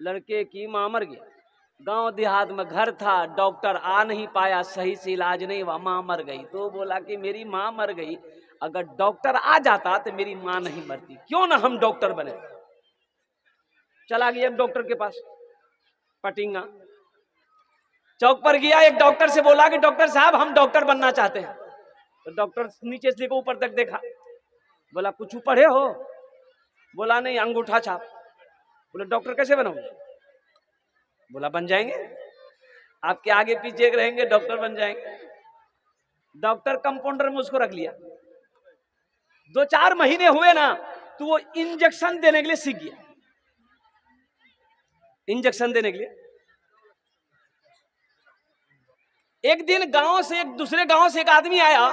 लड़के की मां मर गया। गांव देहात में घर था, डॉक्टर आ नहीं पाया, सही से इलाज नहीं हुआ, मां मर गई। तो बोला कि मेरी मां मर गई, अगर डॉक्टर आ जाता तो मेरी मां नहीं मरती, क्यों ना हम डॉक्टर बने। चला गया एक डॉक्टर के पास, पटिंगा चौक पर गया। एक डॉक्टर से बोला कि डॉक्टर साहब हम डॉक्टर बनना चाहते हैं। तो डॉक्टर नीचे से लेकर ऊपर तक देखा, बोला कुछ पढ़े हो? बोला नहीं, अंगूठा छाप। बोले डॉक्टर कैसे बनोगे? बोला बन जाएंगे, आपके आगे पीछे रहेंगे, डॉक्टर बन जाएंगे। डॉक्टर कंपाउंडर में उसको रख लिया। 2-4 महीने हुए ना तो वो इंजेक्शन देने के लिए सीख गया। इंजेक्शन देने के लिए एक दिन गांव से एक दूसरे गांव से एक आदमी आया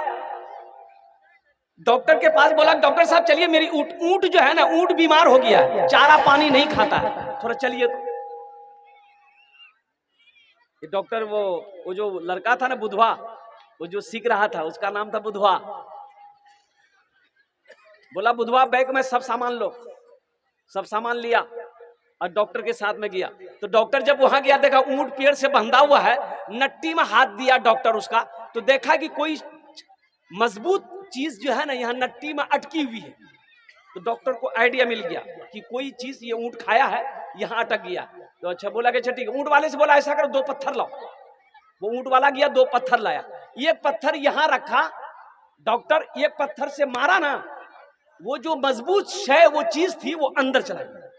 डॉक्टर के पास, बोला डॉक्टर साहब चलिए, मेरी ऊंट जो है ना, ऊंट बीमार हो गया, चारा पानी नहीं खाता है, थोड़ा चलिए। तो डॉक्टर वो जो लड़का था ना बुधवा, वो जो सीख रहा था उसका नाम था बुधवा। बोला बुधवा बैग में सब सामान लो। सब सामान लिया और डॉक्टर के साथ में गया। तो डॉक्टर जब वहां गया, देखा ऊंट पेड़ से बंधा हुआ है, नट्टी में हाथ दिया डॉक्टर उसका, तो देखा कि कोई मजबूत चीज जो है ना यहाँ नट्टी में अटकी हुई है। तो डॉक्टर को आइडिया मिल गया कि कोई चीज ये ऊंट खाया है, यहाँ अटक गया। तो अच्छा बोला कि अच्छा ठीक है। ऊंट वाले से बोला ऐसा करो 2 पत्थर लाओ। वो ऊंट वाला गया, 2 पत्थर लाया। एक पत्थर यहाँ रखा, डॉक्टर एक पत्थर से मारा ना, वो जो मजबूत शय वो चीज थी वो अंदर चला गया।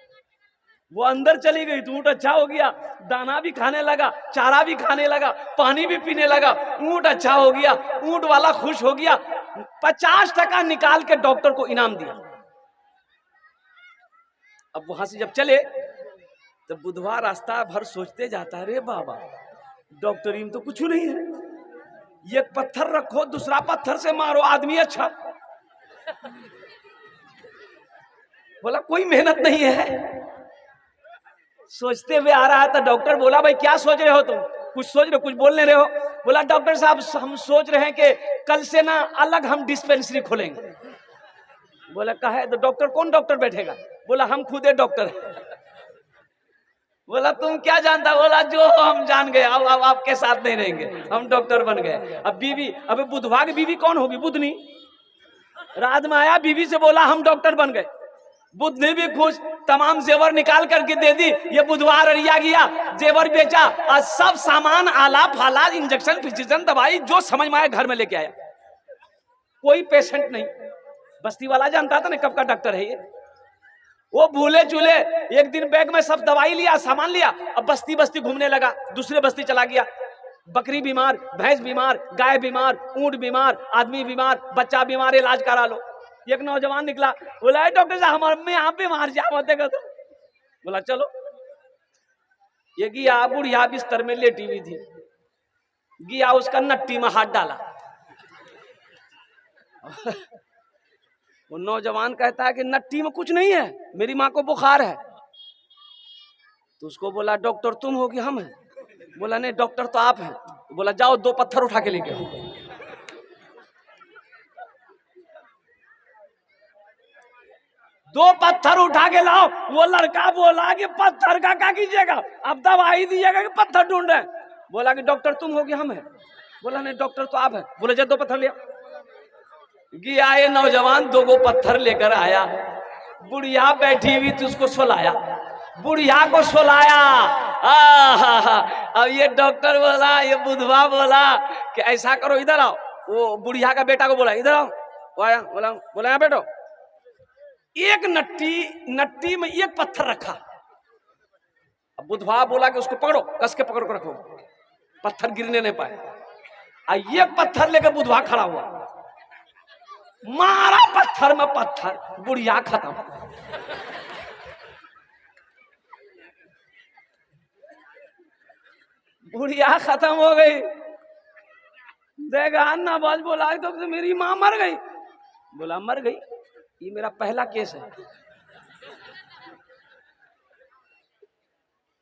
वो अंदर चली गई तो ऊंट अच्छा हो गया, दाना भी खाने लगा, चारा भी खाने लगा, पानी भी पीने लगा, ऊंट अच्छा हो गया। ऊंट वाला खुश हो गया, 50% निकाल के डॉक्टर को इनाम दिया। अब वहां से जब चले तो बुधवा रास्ता भर सोचते जाता है, रे बाबा डॉक्टरी में तो कुछ नहीं है, एक पत्थर रखो, दूसरा पत्थर से मारो, आदमी अच्छा। बोला कोई मेहनत नहीं है। सोचते हुए आ रहा था। डॉक्टर बोला भाई क्या सोच रहे हो तुम? कुछ सोच रहे हो, कुछ बोल नहीं रहे हो? बोला डॉक्टर साहब हम सोच रहे हैं कि कल से ना अलग हम डिस्पेंसरी खोलेंगे। बोला कहा है? तो डॉक्टर कौन डॉक्टर बैठेगा? बोला हम खुद है डॉक्टर। बोला तुम क्या जानता? बोला जो हम जान गए, अब आपके साथ नहीं रहेंगे, हम डॉक्टर बन गए। अब बीवी, अब बुधवा की बीवी कौन होगी? बुधनी। रात में आया, बीवी से बोला हम डॉक्टर बन गए। बुध ने भी खुश, तमाम जेवर निकाल करके दे दी। ये बुधवार अरिया गया, जेवर बेचा और सब सामान, आला फाला, इंजेक्शन फिजिशन दवाई जो समझ में आया घर में लेके आया। कोई पेशेंट नहीं। बस्ती वाला जानता था ना कब का डॉक्टर है ये। वो भूले चूले एक दिन बैग में सब दवाई लिया, सामान लिया, अब बस्ती बस्ती घूमने लगा, दूसरे बस्ती चला गया। बकरी बीमार, भैंस बीमार, गाय बीमार, ऊंट बीमार, आदमी बीमार, बच्चा बीमार, इलाज करा लो। एक नौजवान निकला, बोला डॉक्टर साहब हमारे में यहाँ पे मार जाते का। तो बोला चलो। ये गया, बुढ़िया बिस्तर में लेटी हुई थी, गया उसका नट्टी में हाथ डाला। वो नौजवान कहता है कि नट्टी में कुछ नहीं है, मेरी माँ को बुखार है। तो उसको बोला डॉक्टर तुम हो कि हम हैं? बोला नहीं डॉक्टर तो आप हैं। तो बोला जाओ 2 पत्थर उठा के लेके आओ। 2 पत्थर उठा के लाओ। वो लड़का बोला कि पत्थर का क्या कीजिएगा, अब दवाई दीजिएगा कि पत्थर ढूंढ रहे? बोला कि डॉक्टर तुम हो कि हम हैं? बोला नहीं डॉक्टर तो आप हैं। बोले जा 2 पत्थर ले। गया ये नौजवान 2 पत्थर लेकर आया। बुढ़िया बैठी हुई थी, उसको सुलाया, बुढ़िया को सुलाया। अब ये डॉक्टर बोला, ये बुधवा बोला कि ऐसा करो, इधर आओ। वो बुढ़िया का बेटा को बोला इधर आओ। वो आया, बोला यहाँ बैठो। एक नट्टी में 1 पत्थर रखा। अब बुधवा बोला कि उसको पकड़ो, कस के पकड़ कर रखो, पत्थर गिरने नहीं पाए। 1 पत्थर लेकर बुधवा खड़ा हुआ, मारा पत्थर में पत्थर, बुढ़िया खत्म। बुढ़िया खत्म हो गई। देखा अन्ना बाज बोला तो मेरी मां मर गई। बोला मर गई? ये मेरा पहला केस है।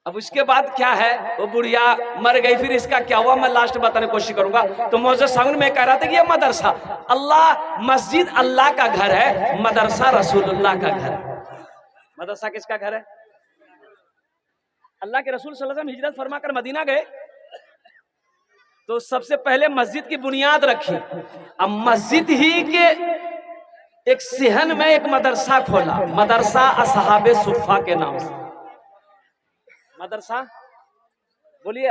अब उसके बाद क्या है, वो बुढ़िया मर गई, फिर इसका क्या हुआ मैं लास्ट बताने की कोशिश करूंगा। तो मौजूद सामने में कह रहा था कि ये मदरसा, अल्लाह मस्जिद अल्लाह का घर है, मदरसा रसूलुल्लाह का घर है। मदरसा किसका घर है? अल्लाह के रसूल सल्लल्लाहु अलैहि वसल्लम हिजरत फरमा कर मदीना गए तो सबसे पहले मस्जिद की बुनियाद रखी। अब मस्जिद ही के एक सिहन में एक मदरसा खोला, मदरसा असहाबे सुफ़ा के नाम से। मदरसा बोलिए,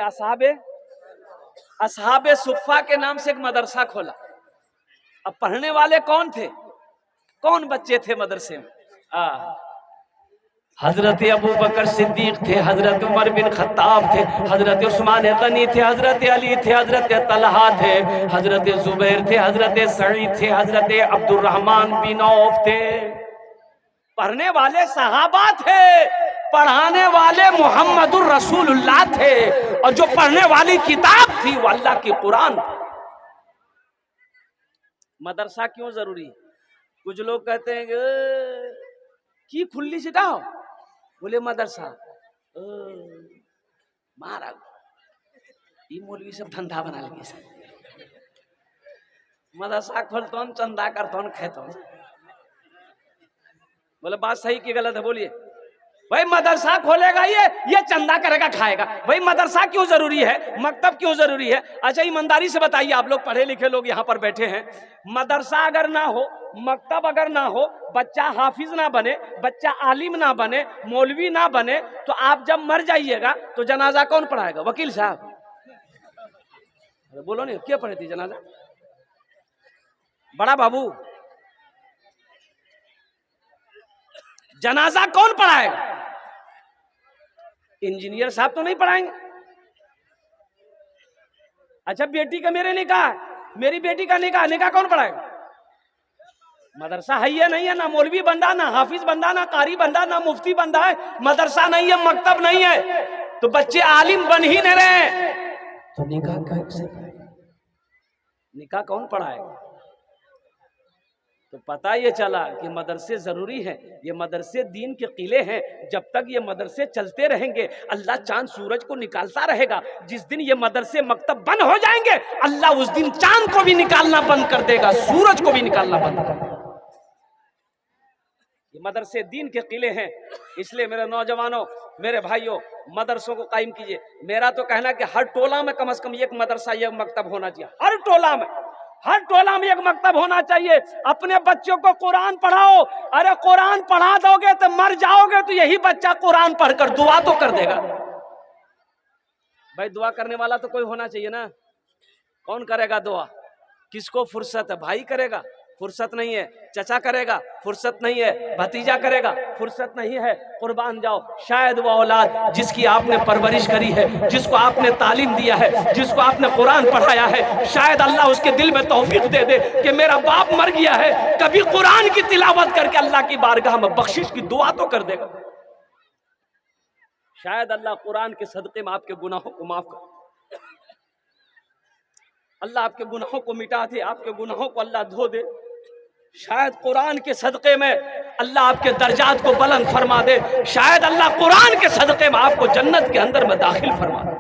असहाबे सुफ़ा के नाम से एक मदरसा खोला। अब पढ़ने वाले कौन थे, कौन बच्चे थे मदरसे में? हजरत अबू बकर सिद्दीक थे, हजरत उमर बिन खत्ताब थे, हजरत उस्मान गनी थे, हजरत अली थे, हजरत तलहा थे, हजरत जुबैर थे, हजरत सईद थे, हजरत अब्दुर्रहमान बिन औफ थे। पढ़ने वाले सहाबा थे, पढ़ाने वाले मुहम्मदुर रसूलुल्लाह थे, और जो पढ़ने वाली किताब थी वो अल्लाह की कुरान थी। मदरसा क्यों जरूरी है? कुछ लोग कहते हैं कि खुली सिखाओ, बोले मदरसा मारा ये मौलवी सब धंधा बना लगे, मदरसा खोलतो चंदा करतो खेतो। बोले बात सही की गलत है? बोलिए भाई, मदरसा खोलेगा ये चंदा करेगा खाएगा, भाई मदरसा क्यों जरूरी है, मकतब क्यों जरूरी है? अच्छा ईमानदारी से बताइए, आप लोग पढ़े लिखे लोग यहाँ पर बैठे हैं, मदरसा अगर ना हो, मकतब अगर ना हो, बच्चा हाफिज ना बने, बच्चा आलिम ना बने, मौलवी ना बने, तो आप जब मर जाइएगा तो जनाजा कौन पढ़ाएगा? वकील साहब। बोलो नहीं, क्या पढ़े थी जनाजा? बड़ा बाबू, जनाजा कौन पढ़ाएगा? इंजीनियर साहब तो नहीं पढ़ाएंगे। अच्छा बेटी का मेरे निकाह, मेरी बेटी का निकाह कौन पढ़ाएगा? मदरसा है या नहीं है? ना मौलवी बंदा, ना हाफिज बंदा, ना कारी बंदा, ना मुफ्ती बंदा है, मदरसा नहीं है, मकतब नहीं है, तो बच्चे आलिम बन ही नहीं रहे, तो निकाह कौन पढ़ाएगा? तो पता ये चला कि मदरसे जरूरी है, ये मदरसे दीन के किले हैं। जब तक ये मदरसे चलते रहेंगे अल्लाह चांद सूरज को निकालता रहेगा। जिस दिन ये मदरसे मकतब बंद हो जाएंगे अल्लाह उस दिन चांद को भी निकालना बंद कर देगा, सूरज को भी निकालना बंद कर देगा। ये मदरसे दीन के किले हैं, इसलिए मेरे नौजवानों, मेरे भाइयों, मदरसों को कायम कीजिए। मेरा तो कहना कि हर टोला में कम से कम एक मदरसा, एक मकतब होना चाहिए। हर टोला में एक मकतब होना चाहिए। अपने बच्चों को कुरान पढ़ाओ। अरे कुरान पढ़ा दोगे तो मर जाओगे तो यही बच्चा कुरान पढ़कर दुआ तो कर देगा। भाई दुआ करने वाला तो कोई होना चाहिए ना। कौन करेगा दुआ? किसको फुर्सत है? भाई करेगा, फुर्सत नहीं है। चचा करेगा, फुर्सत नहीं है। भतीजा करेगा, फुर्सत नहीं है। कुर्बान जाओ, शायद वो औलाद जिसकी आपने परवरिश करी है, जिसको आपने तालीम दिया है, जिसको आपने कुरान पढ़ाया है, शायद अल्लाह उसके दिल में तौफीक दे दे कि मेरा बाप मर गया है, कभी कुरान की तिलावत करके अल्लाह की बारगाह में बख्शिश की दुआ तो कर देगा। शायद अल्लाह कुरान के सदक़े में आपके गुनाहों को माफ कर, अल्लाह आपके गुनाहों को मिटा दे, आपके गुनाहों को अल्लाह धो दे। शायद कुरान के सदक़े में अल्लाह आपके दर्जात को बुलंद फरमा दे। शायद अल्लाह कुरान के सदक़े में आपको जन्नत के अंदर में दाखिल फरमा दे।